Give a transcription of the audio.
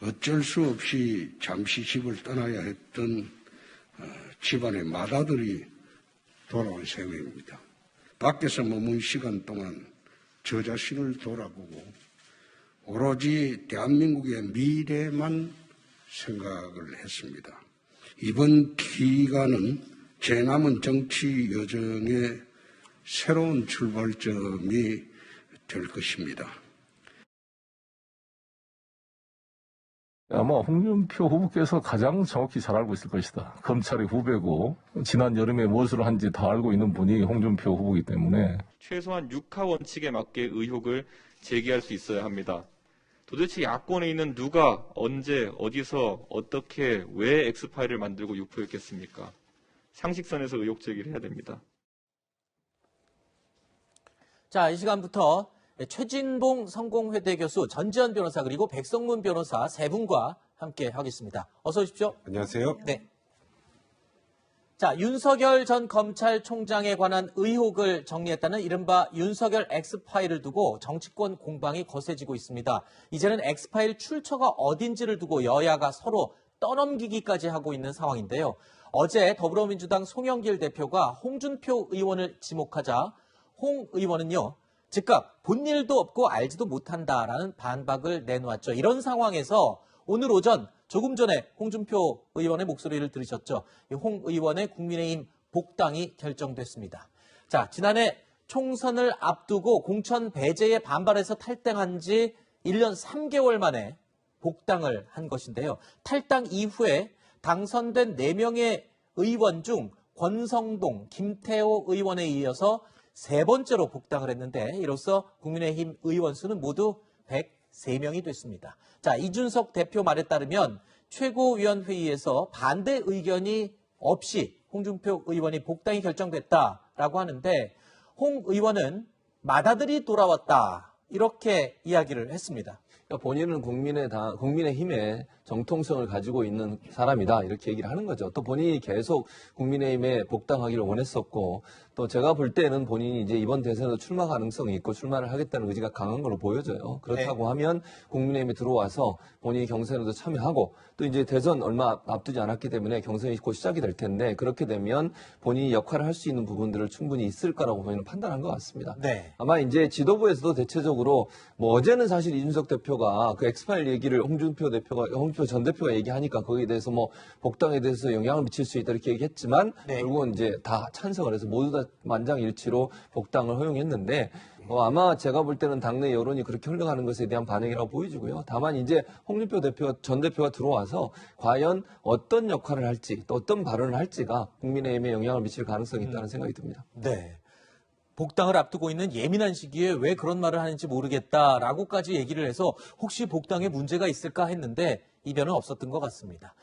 어쩔 수 없이 잠시 집을 떠나야 했던 집안의 맏아들이 돌아온 셈입니다. 밖에서 머문 시간 동안 저 자신을 돌아보고 오로지 대한민국의 미래만 생각을 했습니다. 이번 기간은 제 남은 정치 여정의 새로운 출발점이 될 것입니다. 아마 홍준표 후보께서 가장 정확히 잘 알고 있을 것이다. 검찰의 후배고 지난 여름에 무엇을 한지 다 알고 있는 분이 홍준표 후보이기 때문에 최소한 6하 원칙에 맞게 의혹을 제기할 수 있어야 합니다. 도대체 야권에 있는 누가 언제 어디서 어떻게 왜 X파일을 만들고 유포했겠습니까? 상식선에서 의혹 제기를 해야 됩니다. 자, 이 시간부터 최진봉 성공회대 교수, 전지현 변호사 그리고 백성문 변호사 세 분과 함께 하겠습니다. 어서 오십시오. 안녕하세요. 네. 자, 윤석열 전 검찰총장에 관한 의혹을 정리했다는 이른바 윤석열 X파일을 두고 정치권 공방이 거세지고 있습니다. 이제는 X파일 출처가 어딘지를 두고 여야가 서로 떠넘기기까지 하고 있는 상황인데요. 어제 더불어민주당 송영길 대표가 홍준표 의원을 지목하자 홍 의원은요, 즉각 본 일도 없고 알지도 못한다라는 반박을 내놓았죠. 이런 상황에서 오늘 오전 조금 전에 홍준표 의원의 목소리를 들으셨죠. 홍 의원의 국민의힘 복당이 결정됐습니다. 자, 지난해 총선을 앞두고 공천 배제에 반발해서 탈당한 지 1년 3개월 만에 복당을 한 것인데요. 탈당 이후에 당선된 4명의 의원 중 권성동, 김태호 의원에 이어서 세 번째로 복당을 했는데 이로써 국민의힘 의원 수는 모두 103명이 됐습니다. 자, 이준석 대표 말에 따르면 최고위원회의에서 반대 의견이 없이 홍준표 의원이 복당이 결정됐다라고 하는데 홍 의원은 맏아들이 돌아왔다 이렇게 이야기를 했습니다. 그러니까 본인은 국민의힘의 정통성을 가지고 있는 사람이다 이렇게 얘기를 하는 거죠. 또 본인이 계속 국민의힘에 복당하기를 원했었고 또 제가 볼 때는 본인이 이제 이번 대선에도 출마 가능성이 있고 출마를 하겠다는 의지가 강한 걸로 보여져요. 그렇다고 하면 국민의힘에 들어와서 본인이 경선에도 참여하고 또 이제 대선 얼마 앞두지 않았기 때문에 경선이 곧 시작이 될 텐데 그렇게 되면 본인이 역할을 할 수 있는 부분들을 충분히 있을 거라고 저희는 판단한 것 같습니다. 네. 아마 이제 지도부에서도 대체적으로 뭐 어제는 사실 이준석 대표가 그 엑스파일 얘기를 홍준표 전 대표가 얘기하니까 거기에 대해서 뭐 복당에 대해서 영향을 미칠 수 있다 이렇게 얘기했지만 네. 결국은 이제 다 찬성을 해서 모두 다 만장일치로 복당을 허용했는데 아마 제가 볼 때는 당내 여론이 그렇게 흘러가는 것에 대한 반응이라고 보여지고요. 다만 이제 홍준표 전 대표가 들어와서 과연 어떤 역할을 할지 또 어떤 발언을 할지가 국민의힘에 영향을 미칠 가능성이 있다는 생각이 듭니다. 네. 복당을 앞두고 있는 예민한 시기에 왜 그런 말을 하는지 모르겠다라고까지 얘기를 해서 혹시 복당에 문제가 있을까 했는데 이변은 없었던 것 같습니다.